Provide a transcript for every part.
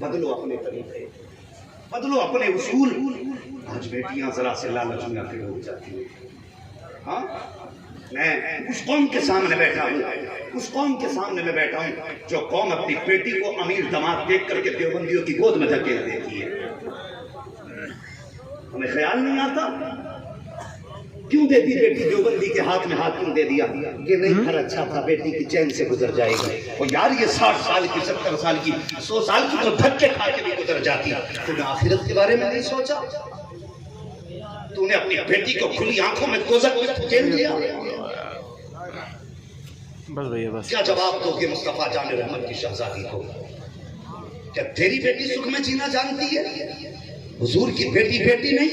بدلو اپنے طریقے، بدلو اپنے اصول. آج بیٹیاں ذرا سے لالچ میں آکے ڈوب جاتی ہیں. ہاں میں اس قوم کے سامنے بیٹھا ہوں، اس قوم کے سامنے میں بیٹھا ہوں جو قوم اپنی بیٹی کو امیر داماد دیکھ کر کے دیوبندیوں کی گود میں دھکیل دیتی ہے. ہمیں خیال نہیں آتا کیوں دیتی بیٹی دیوبندی کے ہاتھ میں ہاتھ کیوں دے دیا؟ یہ نہیں گھر اچھا تھا، بیٹی کی چین سے گزر جائے گا. اور یار یہ 60 سال کی 70 سال کی 100 سال کی تو دھکے کھا کے بھی گزر جاتی. تو نے آخرت کے بارے میں نہیں سوچا؟ تو نے اپنی بیٹی کو کھلی آنکھوں میں کوزک میں دھکیل دیا. بس بھیا بس. کیا جواب دو گے مصطفیٰ جان رحمت کی شہزادی کو؟ کیا تیری بیٹی سکھ میں جینا جانتی ہے؟ حضور کی بیٹی بیٹی نہیں؟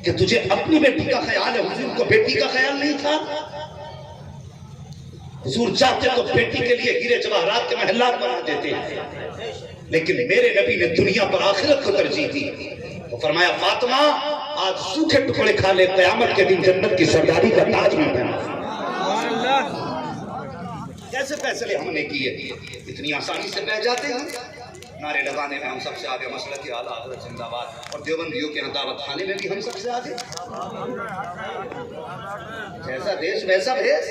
کہ تجھے اپنی بیٹی کا خیال ہے، حضور کو بیٹی کا خیال نہیں تھا؟ حضور چاہتے تو بیٹی کے لیے ہیرے جواہرات کے محلات بنا دیتے ہیں، لیکن میرے نبی نے دنیا پر آخرت کو ترجیح دی. وہ فرمایا فاطمہ آج سوکھے ٹکڑے کھا لے، قیامت کے دن جنت کی سرداری کا تاج میں پہنا. کیسے فیصلے ہم نے کیے، اتنی آسانی سے بہ جاتے ہیں. نعرے لگانے میں ہم سب سے آگے، مسلک کے اعلیٰ حضرت زندہ باد، اور دیوبندیوں کے دعوت کھانے میں بھی ہم سب سے آگے. جیسا دیش ویسا بھیس.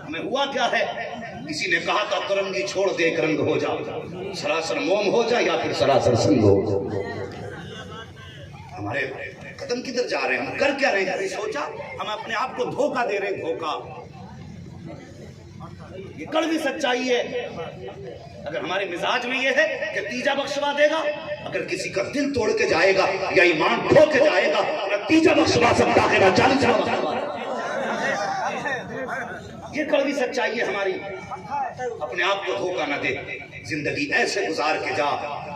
ہمیں ہوا کیا ہے؟ کسی نے کہا تھا کرنگی چھوڑ دے ایک رنگ ہو جا، سراسر موم ہو جا یا پھر سراسر سنگ ہو. ہمارے قدم کدھر جا رہے ہیں؟ ہم کر کیا رہے ہیں؟ سوچا ہم اپنے آپ کو دھوکہ دے رہے ہیں. دھوکہ یہ کڑوی سچائی ہے. اگر ہمارے مزاج میں یہ ہے کہ نتیجہ بخشوا دے گا، اگر کسی کا دل توڑ کے جائے گا یا ایمان کھو کے جائے گا نتیجہ بخشوا سکتا ہے نہ 40 بخشوا. یہ کڑوی سچائی ہے ہماری. اپنے آپ کو دھوکہ نہ دے. زندگی ایسے گزار کے جا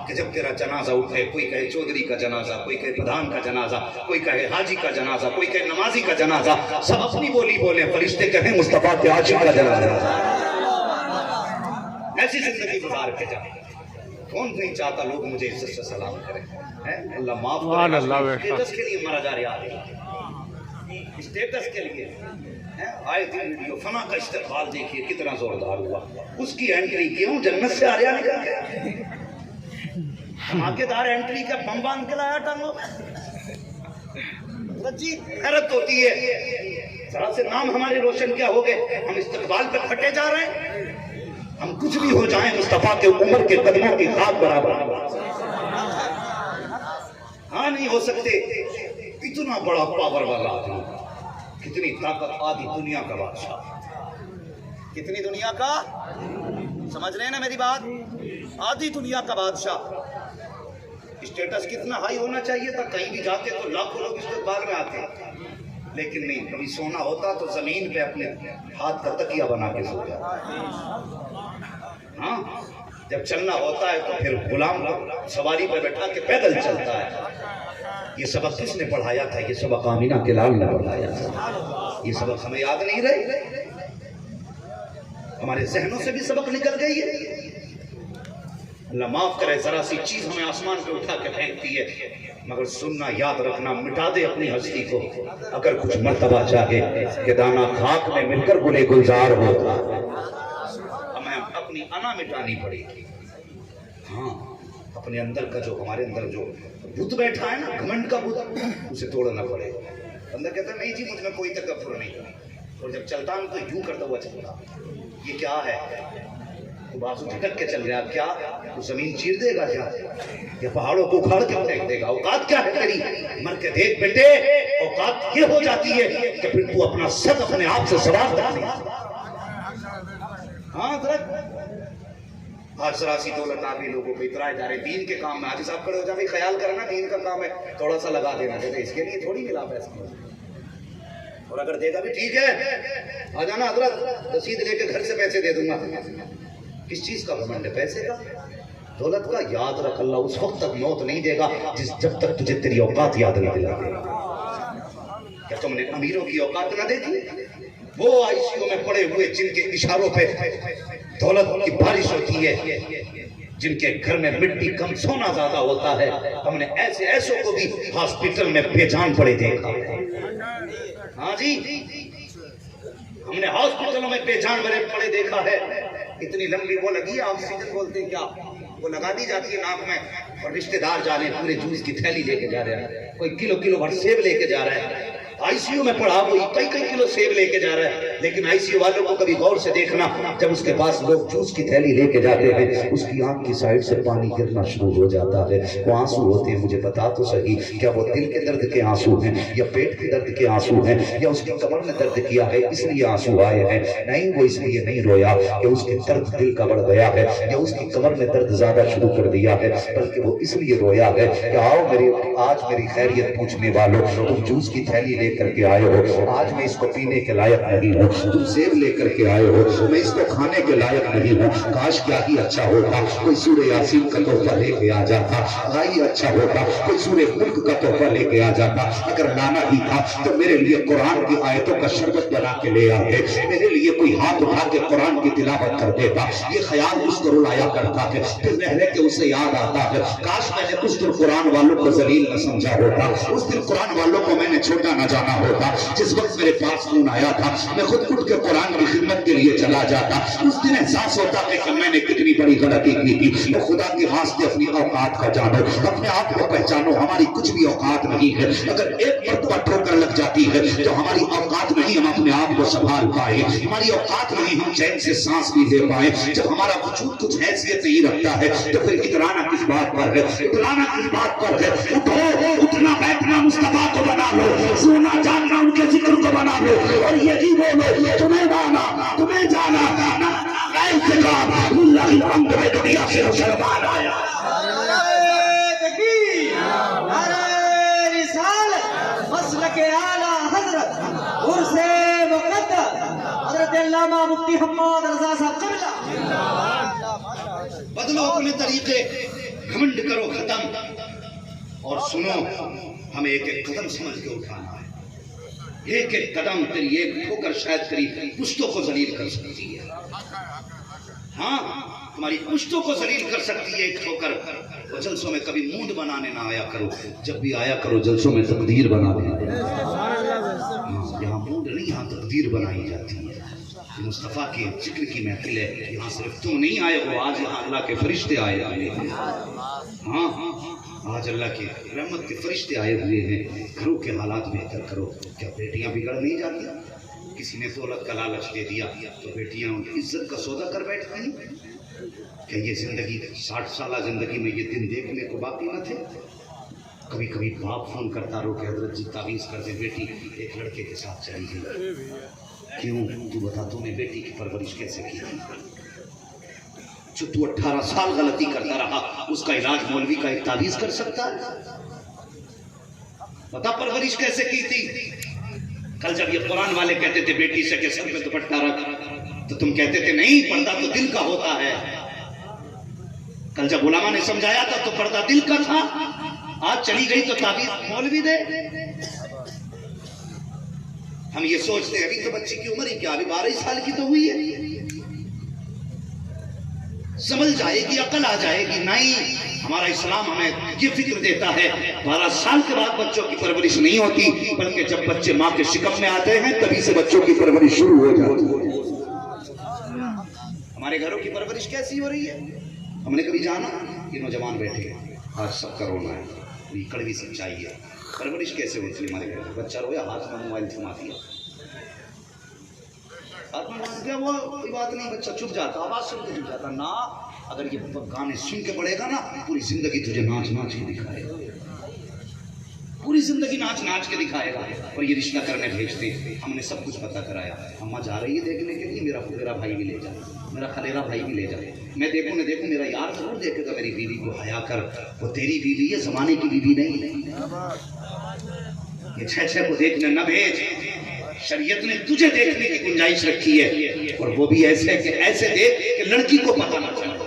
کہ جب تیرا جنازہ اٹھے، کوئی کہے چودھری کا جنازہ، کوئی کہے پردھان کا جنازہ، کوئی کہے حاجی کا جنازہ، کوئی کہے نمازی کا جنازہ، سب اپنی بولی بولیں، فرشتے کہیں مصطفیٰ کے عاشق کا جنازہ. ایسی زندگی گزار کے جا. کون نہیں چاہتا لوگ مجھے عزت سے سلام کریں؟ اللہ معاف کرے. اسٹیٹس کے لیے مرا جا رہا ہے، اسٹیٹس کے لیے. آئے دن ویڈیو فنا کا استقبال دیکھیے کتنا زوردار ہوا. اس کی انٹری کیوں جنت سے آریا نکل گیا. دھماکے دار انٹری کا بم باندھ کے لایا ٹانگوں میں. جی حیرت ہوتی ہے ذرا سے نام ہمارے روشن کیا ہو گئے، ہم استقبال پہ پھٹے جا رہے ہیں. ہم کچھ بھی ہو جائیں مصطفیٰ کے عمر کے قدموں کی خاک برابر. ہاں نہیں ہو سکتے. اتنا بڑا پاور والا آدمی، کتنی طاقت، آدھی دنیا کا بادشاہ. کتنی دنیا کا، سمجھ رہے ہیں نا میری بات؟ آدھی دنیا کا بادشاہ. اسٹیٹس کتنا ہائی ہونا چاہیے تھا، کہیں بھی جاتے تو لاکھوں لوگ استقبال میں آتے. لیکن نہیں، کبھی سونا ہوتا تو زمین پہ اپنے ہاتھ کا تکیہ بنا کے سو جاتا. ہاں جب چلنا ہوتا ہے تو پھر غلام کو سواری پہ بیٹھا کے پیدل چلتا ہے. یہ سبق کس نے پڑھایا تھا؟ یہ سبق آمینہ کے لال نے پڑھایا تھا. یہ سبق ہمیں یاد نہیں رہے، ہمارے ذہنوں سے بھی سبق نکل گئی ہے. اللہ معاف کرے، ذرا سی چیز ہمیں آسمان پہ اٹھا کے پھینکتی ہے، مگر سننا یاد رکھنا، مٹا دے اپنی ہستی کو. اگر کچھ مرتبہ چاہے کہ دانا خاک میں مل کر گلے گلزار ہوتا، ہمیں اپنی انا مٹانی پڑے گی. ہاں اپنے اندر کا جو ہمارے اندر جو بت بیٹھا ہے نا، گھمنڈ کا بت، اسے توڑنا پڑے گا. اندر کہتا ہے نہیں جی مجھ میں کوئی تکبر نہیں، اور جب چلتا ہوں تو یوں کرتا ہوا چلتا. یہ کیا ہے؟ تو بازو جھٹک کے چل رہا، کیا تو زمین چیر دے گا کیا؟ یا پہاڑوں کو اکھاڑ کے پھینک دے گا؟ اوقات کیا ہے تیری؟ مر کے دیکھ بیٹے، اوقات یہ ہو جاتی ہے کہ پھر تو اپنا سر اپنے آپ سے سوار کر دے. ہاں آج ذرا سی دولت آ گئی لوگوں کو اترائے جا رہے دین کے کام میں. حاجی صاحب کھڑے ہو جا، خیال کرنا دین کا کام ہے، تھوڑا سا لگا دینا. کہتے اس کے لیے تھوڑی ملا پیسہ، اور اگر دے گا بھی ٹھیک ہے، آ جانا حضرت رسید لے کے گھر سے پیسے دے دوں گا. کس چیز کا گھمنڈ ہے؟ پیسے کا، دولت کا. یاد رکھ اللہ اس وقت تک موت نہیں دے گا جب تک تجھے تیری اوقات یاد نہیں دلا دے گا. کیا تم نے امیروں کی اوقات نہ دیکھی؟ وہ آئی سی یو میں پڑے ہوئے جن کے اشاروں پہ دولت کی بارش ہوتی ہے، جن کے گھر میں مٹی کم سونا زیادہ ہوتا ہے. ہم نے ایسے ایسوں کو بھی ہاسپٹل میں بے جان پڑے دیکھا. ہاں جی، ہم نے ہاسپٹلوں میں بے جان پڑے دیکھا ہے. اتنی لمبی وہ لگی ہے آکسیجن بولتے ہیں کیا، وہ لگا دی جاتی ہے ناک میں، اور رشتے دار جا رہے ہیں پورے جوس کی تھیلی لے کے جا رہے ہیں، کوئی کلو بھر سیب لے کے جا رہا ہے، آئی سی یو میں پڑا کوئی کئی کلو سیب لے کے جا رہا ہے، لیکن آئی سی یو والوں کو کبھی غور سے دیکھنا، جب اس کے پاس لوگ جوس کی تھیلی لے کے جاتے ہیں اس کی آنکھ کی سائڈ سے پانی گرنا شروع ہو جاتا ہے، وہ آنسو ہوتے ہیں، مجھے بتا تو صحیح کیا وہ دل کے درد کے آنسو ہیں یا پیٹ کے درد کے آنسو ہیں یا اس کی کمر نے درد کیا ہے اس لیے آنسو آئے ہیں؟ نہیں، وہ اس لیے نہیں رویا کہ اس کے درد دل کا بڑھ گیا ہے یا اس کی کمر نے درد زیادہ شروع کر دیا ہے، بلکہ وہ اس لیے رویا ہے کہ آؤ آج میری خیریت پوچھنے والوں، تم جوس کی تھیلی لے کر کے آئے ہو، آج میں اس کو پینے کے لائق نہیں ہوں، تم سیب لے کر کے آئے ہو، میں اس کو کھانے کے لائق نہیں ہوں، کاش کیا ہی اچھا ہوتا کوئی سورہ یاسین کا تحفہ لے کے آ جاتا، ہی اچھا ہوتا کوئی سورہ ملک کا تحفہ لے کے آ جاتا، اگر لانا ہی تھا تو میرے لیے قرآن کی آیتوں کا شربت بنا کے لے آتے، میرے لیے کوئی ہاتھ اٹھا کے قرآن کی تلاوت کر دیتا، یہ خیال اس کو رلایا کرتا ہے، پھر رہ کے اسے یاد آتا ہے کاش میں نے اس دن قرآن والوں کو ذلیل نہ سمجھا ہوتا، اس دن قرآن والوں کو میں نے چھوٹا نہ جانا ہوتا، جس وقت میرے پاس فون آیا تھا میں خود اٹھ کے قرآن کی خدمت کے لیے چلا جاتا، اس دن احساس ہوتا ہے کہ میں نے کتنی بڑی غلطی کی تھی، خدا کے واسطے اپنی اوقات کا جانو، اپنے آپ کو پہچانو، ہماری کچھ بھی اوقات نہیں ہے، اگر ایک مرتبہ ٹھوکر لگ جاتی ہے تو ہماری اوقات نہیں ہم اپنے آپ کو سنبھال پائے، ہماری اوقات نہیں ہم چین سے سانس بھی لے پائے، جب ہمارا وجود کچھ حیثیت نہیں رکھتا ہے تو پھر اترانا کس بات پر ہے، اترانا کس بات پر ہے، اٹھو اٹھنا بیٹھنا مصطفیٰ کو بنا لو، سونا جاننا ان کے ذکر کو بنا لو، اور یہی بولو تمہیں مانا تمہیں جانا اللہ الحمد میں دنیا سے مسلمان آیا، مسلک اعلیٰ حضرت عرص مقدس حضرت علامہ مفتی حماد رضا صاحب قبلہ، بدلو اپنے طریقے، گھمنڈ کرو ختم، اور سنو ہمیں ایک ایک قدم سمجھ کے اٹھانا ہے، ایک ایک قدم تیری ایک ٹھوکر شاید تیری پشتوں کو ذلیل کر سکتی ہے، ہاں ہماری پشتوں کو ذلیل کر سکتی ہے ایک ٹھوکر، اور جلسوں میں کبھی موڈ بنانے نہ آیا کرو، جب بھی آیا کرو جلسوں میں تقدیر بنا دیں، یہاں موڈ نہیں یہاں تقدیر بنائی جاتی ہے، مصطفیٰ کے ذکر کی محفل ہے، یہاں صرف تم نہیں آئے ہو، آج یہاں اللہ کے فرشتے آئے ہوئے ہیں، ہاں آج اللہ کی رحمت کے فرشتے آئے ہوئے ہیں، گھروں کے حالات بہتر کرو، کیا بیٹیاں بگڑ نہیں جاتی؟ کسی نے دولت کا لالچ دے دیا تو بیٹیاں عزت کا سودا کر بیٹھتی ہیں، کہ یہ زندگی 60 سالہ زندگی میں یہ دن دیکھنے کو باقی نہ تھے؟ کبھی کبھی باپ فون کرتا رو کہ حضرت جی تعویذ کر دے، بیٹی ایک لڑکے کے ساتھ چلی گئی، کیوں؟ تو بتا تو نے بیٹی کی پرورش کیسے کی تھی؟ جو تو 18 سال غلطی کرتا رہا اس کا علاج مولوی کا ایک تعویذ کر سکتا ہے؟ بتا پرورش کیسے کی تھی؟ کل جب یہ قرآن والے کہتے تھے بیٹی سے کہ سر پہ دوپٹہ رکھ تو تم کہتے تھے نہیں پردہ تو دل کا ہوتا ہے، کل جب علماء نے سمجھایا تھا تو پردہ دل کا تھا، آج چلی گئی تو تعویذ مولوی دے۔ ہم یہ سوچتے ہیں ابھی تو بچی کی عمر ہی کیا، ابھی 12 سال کی تو ہوئی ہے، سمجھ جائے گی، عقل آ جائے گی، نہیں ہمارا اسلام ہمیں یہ فکر دیتا ہے 12 سال کے بعد بچوں کی پرورش نہیں ہوتی، بلکہ جب بچے ماں کے شکم میں آتے ہیں تبھی سے بچوں کی پرورش شروع ہو جاتی ہے۔ ہمارے گھروں کی پرورش کیسی ہو رہی ہے؟ ہم نے کبھی جانا؟ یہ نوجوان بیٹھے ہیں آج سب کا رونا ہے، یہ کڑوی سچائی ہے، پرورش کیسے ہوتی ہے ہمارے گھر میں؟ بچہ رویا ہاتھ میں موبائل تھما دیا، وہ کوئی بات نہیں، بچہ چپ جاتا، آواز سن کے چپ جاتا، نہ اگر یہ گانے سن کے پڑے گا نا پوری زندگی تجھے ناچ ناچ کے دکھائے گا، پوری زندگی ناچ ناچ کے دکھائے گا، اور یہ رشتہ کرنے بھیجتے، ہم نے سب کچھ پتا کرایا، اماں جا رہی ہے دیکھنے کے لیے، میرا بھائی بھی لے جائے، میرا خلیرا بھائی بھی لے جائے، میں دیکھوں نہ دیکھوں میرا یار ضرور دیکھے گا میری بیوی کو، حیا کر، وہ تیری بیوی ہے زمانے کی بیوی نہیں، یہ 6 کو دیکھنے نہ بھیج، شریعت نے تجھے دیکھنے کی گنجائش رکھی ہے، اور وہ بھی ایسے کہ ایسے دیکھ کہ لڑکی کو پتہ نہ چلے،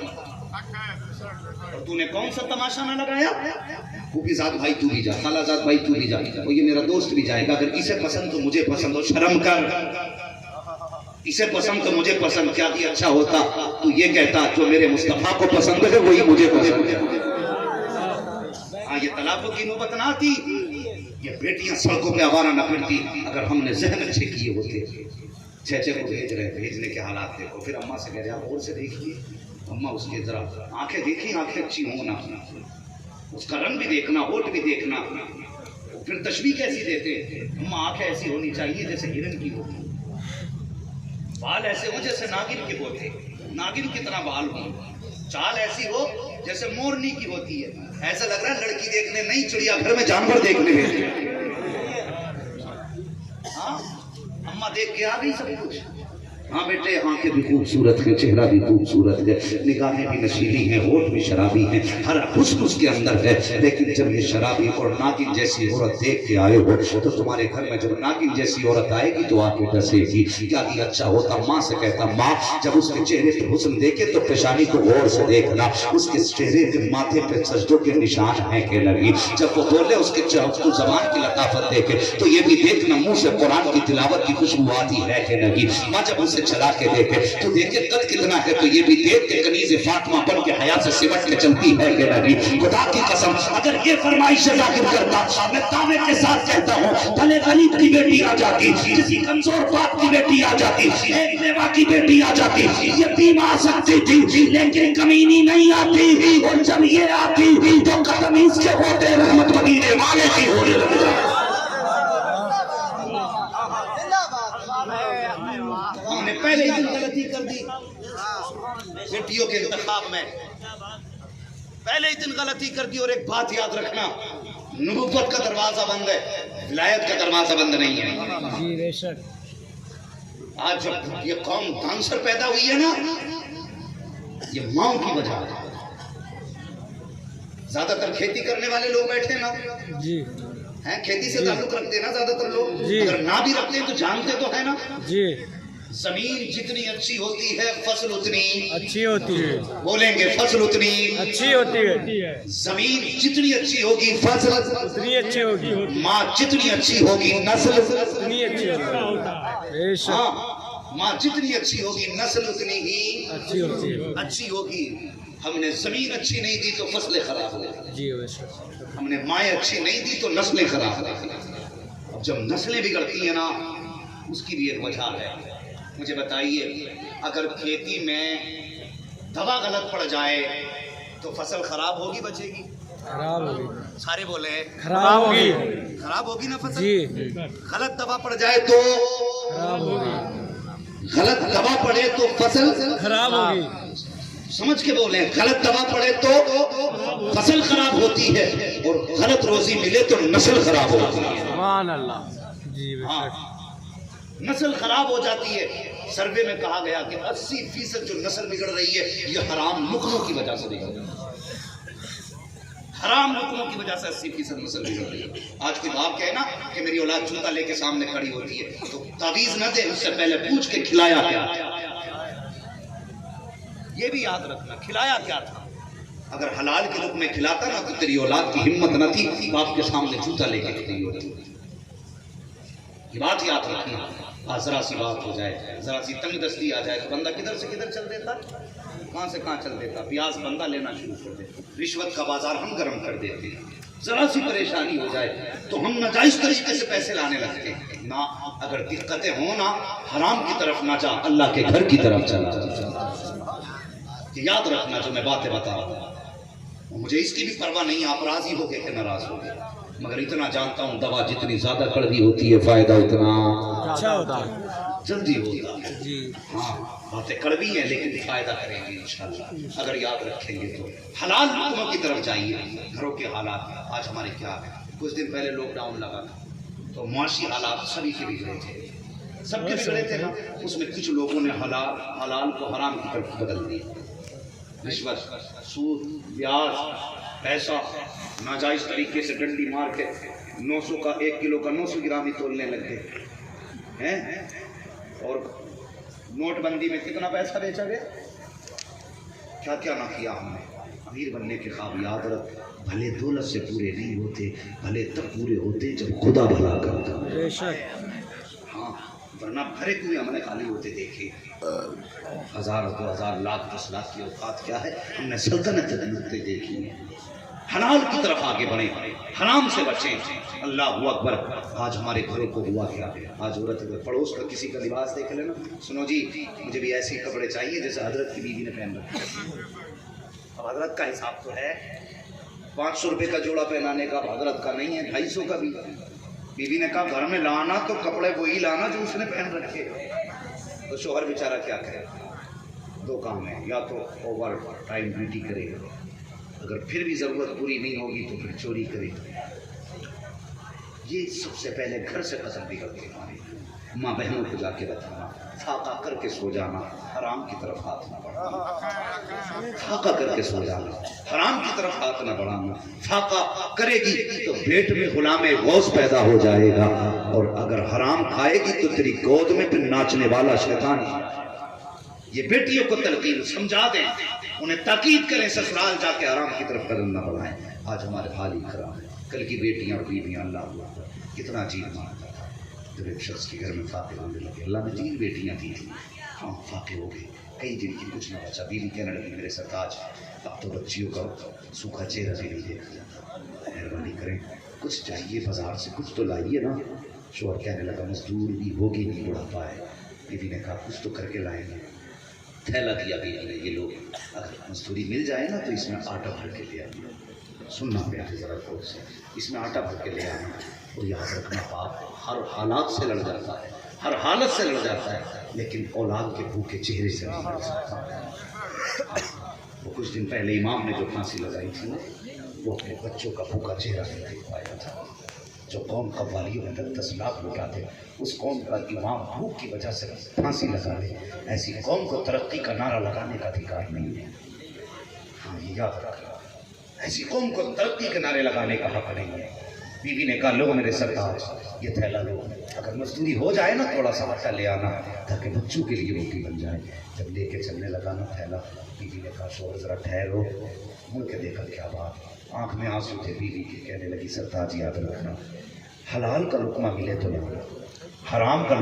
اور تو نے کون سا تماشا نہ لگایا؟ پھوپھی زاد بھائی تو بھی جا، خالہ زاد بھائی تو بھی جا، اور یہ میرا دوست بھی جائے گا، اگر اسے پسند تو مجھے پسند ہو، شرم کر، اسے پسند تو مجھے پسند، کیا بھی اچھا ہوتا تو یہ کہتا جو میرے مصطفیٰ کو پسند ہے وہی مجھے پسند ہے، ہاں یہ طلاقوں کی نوبت نہ آتی، یہ بیٹیاں سڑکوں پہ آوارہ نہ پھرتی، اگر ہم نے ذہن اچھے کیے ہوتے، چچے کو بھیج رہے، بھیجنے کے حالات دیکھو. پھر اماں سے کہہ رہے آپ اور سے دیکھیے. اماں اس کے ذرا آنکھیں دیکھی، آنکھیں اچھی ہوں نا، اس کا رنگ بھی دیکھنا، ہوٹ بھی دیکھنا. پھر تشبیہ کیسی دیتے؟ اماں آنکھیں ایسی ہونی چاہیے جیسے ہرن کی ہوتی، بال ایسے ہو جیسے ناگن کے ہوتے، ناگن کی طرح بال ہوں، چال ایسی ہو جیسے مورنی کی ہوتی ہے. ایسا لگ رہا ہے لڑکی دیکھنے نہیں، چڑیا گھر میں جانور دیکھنے بھیجے. ہاں اماں دیکھ کے آ گئی سب کچھ. ہاں بیٹے آنکھیں بھی خوبصورت ہیں، چہرہ بھی خوبصورت ہے، نگاہیں بھی نشیلی ہیں، ہوٹ بھی شرابی ہیں، ہر حسن اس کے اندر ہے. لیکن جب یہ شرابی اور ناگن جیسی عورت دیکھ کے آئے ہو تو تمہارے گھر میں جب ناگن جیسی عورت آئے گی تو آ کے ڈسے گی. کیا ہی اچھا ہوتا ماں سے کہتا ماں جب اس کے چہرے پہ حسن دیکھے تو پیشانی کو غور سے دیکھنا، اس کے چہرے کے ماتھے پہ سجدوں کے نشان ہیں کہ لگی. جب وہ بولے اس کے زبان کی لطافت دیکھے تو یہ بھی دیکھنا منہ سے قرآن کی تلاوت کی خوشبو آتی ہے کہ لگی. ماں جب اسے چلا کے دیکھے تو دیکھے قد کتنا ہے تو یہ بھی دیکھ کے کنیز فاطمہ بن کے حیا سے سمٹ کے چلتی ہے کہ نبی. خدا کی قسم اگر یہ فرمائش ظاہر کرتا میں دعوے کے ساتھ کہتا ہوں بھلے غریب کی بیٹی آ جاتی، کسی کمزور باپ کی بیٹی آ جاتی، ایک بیوہ کی بیٹی آ جاتی، یتیم آ سکتی تھی لیکن کمینی نہیں آتی. اور جب یہ آتی تو قدم اس کے ہوتے رحمت مدینے والے کی ہونے لگ جاتی. ہم نے پہلے ہی دن غلطی کر دی بیٹیوں کے انتخاب میں، پہلے ہی دن غلطی کر دی. اور ایک بات یاد رکھنا، نبوت کا دروازہ بند ہے، ولایت کا دروازہ بند نہیں ہے. جی بے شک. آج جب یہ قوم ڈانسر پیدا ہوئی ہے نا، یہ ماؤں کی وجہ ہے. زیادہ تر کھیتی کرنے والے لوگ بیٹھے نا، جی ہیں کھیتی سے تعلق رکھتے ہیں نا زیادہ تر لوگ. جی. اگر نہ بھی رکھتے ہیں تو جانتے تو ہے نا، جی زمین جتنی اچھی ہوتی ہے فصل اتنی اچھی ہوتی ہے، بولیں گے فصل اتنی اچھی ہوتی ہے، زمین جتنی اچھی ہوگی فصل اتنی اچھی ہوگی، ماں جتنی اچھی ہوگی نسل اتنی اچھی ہوتی. بے شک ہاں ماں جتنی اچھی ہوگی نسل اتنی ہی اچھی ہوتی ہے. اچھی ہوگی. ہم نے زمین اچھی نہیں دی تو فصلیں خراب ہو گئی، جی بے شک. ہم نے مائیں اچھی نہیں دی تو نسلیں خراب ہو گئی. اب جب نسلیں بگڑتی ہیں نا اس کی بھی ایک وجہ ہے. مجھے بتائیے اگر کھیتی میں دوا غلط پڑ جائے تو فصل خراب ہوگی بچے گی؟ خراب ہوگی، سارے بولے خراب ہوگی. خراب ہوگی نا فصل. جی غلط دوا پڑ جائے تو خراب ہوگی، غلط دوا پڑے تو فصل خراب ہوگی. سمجھ کے بولیں، غلط دوا پڑے تو فصل خراب ہوتی ہے اور غلط روزی ملے تو نسل خراب ہوتی ہے. سبحان اللہ. جی بے ہاں شک. نسل خراب ہو جاتی ہے. سروے میں کہا گیا کہ 80% جو نسل بگڑ رہی ہے یہ حرام لقموں کی وجہ سے بگڑ رہی ہے. حرام لقموں کی وجہ سے 80% نسل بگڑ رہی ہے. آج کوئی باپ کہے نا کہ میری اولاد جوتا لے کے سامنے کھڑی ہوتی ہے تو تعویذ نہ دے، اس سے پہلے پوچھ کے کھلایا کیا. یہ بھی یاد رکھنا کھلایا کیا تھا. اگر حلال کے لقمے کھلاتا نا تو تیری اولاد کی ہمت نہ تھی باپ کے سامنے جوتا لے کے کھڑی ہوتی. یہ بات یاد رکھنا. ذرا سی بات ہو جائے، ذرا سی تنگ دستی آ جائے تو بندہ کدھر سے کدھر چل دیتا، کہاں سے کہاں چل دیتا. پیاز بندہ لینا شروع کر دیتا، رشوت کا بازار ہم گرم کر دیتے ہیں. ذرا سی پریشانی ہو جائے تو ہم ناجائز طریقے سے پیسے لانے لگتے ہیں. نہ اگر دقتیں ہوں نا حرام کی طرف نہ جا، اللہ کے گھر کی طرف چلا. یاد رکھنا جو میں باتیں بتا رہا ہوں، مجھے اس کی بھی پرواہ نہیں آپ راضی ہو گئے کہ ناراض ہو گئے، مگر اتنا جانتا ہوں دوا جتنی زیادہ کڑوی ہوتی ہے فائدہ اتنا اچھا ہوتا ہے. جلدی ہوتا ہے. جی ہاں باتیں کڑوی ہیں لیکن فائدہ کریں گے انشاءاللہ اگر یاد رکھیں گے تو. حلال لقموں کی طرف جائیے. گھروں کے حالات آج ہمارے کیا ہے، کچھ دن پہلے لاک ڈاؤن لگا تو معاشی حالات سبھی کے بگڑے تھے، سب کے بگڑے تھے نا. اس میں کچھ لوگوں نے حلال کو حرام کی طرف بدل دیا. رشوت، سود، بیاج، پیسہ ناجائز طریقے سے ڈنڈی مار کے 900 کا 1 کلو کا 900 گرام ہی تولنے لگ گئے ہیں. اور نوٹ بندی میں کتنا پیسہ بیچا گیا، کیا کیا نہ کیا ہم نے. امیر بننے کے خواب یاد رکھ، بھلے دولت سے پورے نہیں ہوتے، بھلے تب پورے ہوتے جب خدا بھلا کرتا. بے شک. ہاں ورنہ بھرے کوئے ہم نے خالی ہوتے دیکھے. 1000 2000 لاکھ 10 لاکھ کی اوقات کیا ہے، ہم نے سلطنت لوٹتے دیکھی ہیں. حلال کی طرف آگے بڑھیں، حرام سے بچیں. اللہ اکبر. آج ہمارے گھروں کو ہوا کیا؟ آج عورت پڑوس کا کسی کا لباس دیکھ لینا، سنو جی مجھے بھی ایسے کپڑے چاہیے جیسے حضرت کی بیوی نے پہن رکھے. اب حضرت کا حساب تو ہے 500 روپے کا جوڑا پہنانے کا، حضرت کا نہیں ہے 250 کا بھی. بیوی نے کہا گھر میں لانا تو کپڑے وہی لانا جو اس نے پہن رکھے. تو شوہر بیچارہ کیا کرے؟ دو کام ہیں، یا تو اوور ٹائم ڈیوٹی کرے گا، اگر پھر بھی ضرورت پوری نہیں ہوگی تو پھر چوری کرے گا. یہ سب سے پہلے گھر سے قسم بگڑ کے ماں بہنوں کو جا کے بتانا، فاقہ کر کے سو جانا، حرام کی طرف ہاتھ نہ بڑھانا. فاقہ کر کے سو جانا، حرام کی طرف ہاتھ نہ بڑھانا. فاقہ کرے گی تو پیٹ میں غلام غوث پیدا ہو جائے گا، اور اگر حرام کھائے گی تو تیری گود میں پھر ناچنے والا شیطان. یہ بیٹیوں کو تلقین سمجھا دیں، انہیں تاکید کریں سسرال جا کے حرام کی طرف قدم نہ بڑھائیں. آج ہمارے حال ہی خراب ہے. کل کی بیٹیاں اور بیویاں اللہ کتنا عجیب مانتا تھا. جب ایک شخص کے گھر میں فاقے ہونے لگے، اللہ نے 3 بیٹیاں دی تھیں، ہاں فاقے ہو گئے، کئی دن کی کچھ نہ بچا. بیوی کہنے لگی میرے ساتھ آج اب تو بچیوں کا سوکھا چہرہ بھی نہیں دیکھا جاتا، مہربانی کریں کچھ چاہیے بازار سے کچھ تو لائیے نا. شوہر کہنے لگا مزدور بھی ہوگی نہیں بڑھاپا ہے. بیوی نے کہا کچھ تو کر کے لائیں گے. تھیلا دیا بیوی نے، یہ لوگ اگر مزدوری مل جائے نا تو اس میں آٹا بھر کے لے آئیے. سننا پڑے ذرا غور سے، اس میں آٹا بھر کے لے آنا. اور یاد رکھنا باپ ہر حالات سے لڑ جاتا ہے، ہر حالت سے لڑ جاتا ہے، لیکن اولاد کے بھوکے چہرے سے نہیں لڑ سکتا. وہ کچھ دن پہلے امام نے جو پھانسی لگائی تھی نا، وہ اپنے بچوں کا بھوکا چہرہ نہیں دیکھ پایا تھا. جو قوم قوالیوں میں 10 لاکھ لٹاتے، اس قوم کا امام بھوک کی وجہ سے پھانسی لگا دے. ایسی قوم کو ترقی کا نعرہ لگانے کا ادھیکار نہیں ہے. ہاں یہ یاد رکھنا، ایسی قوم کو ترقی کے نعرے لگانے کا حق نہیں ہے. بیوی نے کہا لو میرے سرتاج یہ تھیلا لو، اگر مزدوری ہو جائے نا تھوڑا سا آٹا لے آنا تاکہ بچوں کے لیے روٹی بن جائے. جب لے کے چلنے لگا نا تھیلا، بیوی نے کہا شوہر ذرا ٹھہرو. مڑ کے دیکھا کیا بات، آنکھ میں آنسو تھے بیوی کی. کہنے لگی سرتاج یاد رکھنا، حلال کا لقمہ ملے تو لو، حرام کا